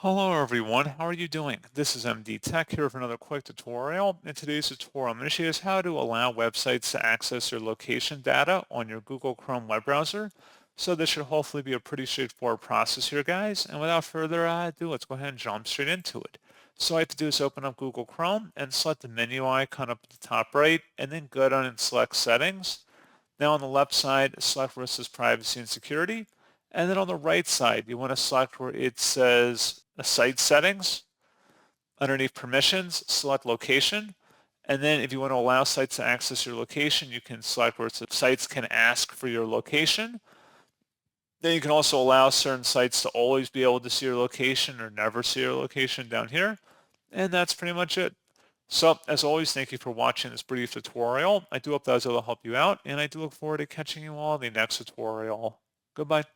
Hello everyone, how are you doing? This is MD Tech here for another quick tutorial. In today's tutorial, I'm going to show you how to allow websites to access your location data on your Google Chrome web browser. So this should hopefully be a pretty straightforward process here, guys. And without further ado, let's go ahead and jump straight into it. So all I have to do is open up Google Chrome and select the menu icon up at the top right, and then go down and select Settings. Now on the left side, select where it says Privacy and Security. And then on the right side, you want to select where it says Site Settings. Underneath Permissions, select Location. And then if you want to allow sites to access your location, you can select where it says Sites can ask for your location. Then you can also allow certain sites to always be able to see your location or never see your location down here. And that's pretty much it. So as always, thank you for watching this brief tutorial. I do hope that was able to help you out, and I do look forward to catching you all in the next tutorial. Goodbye.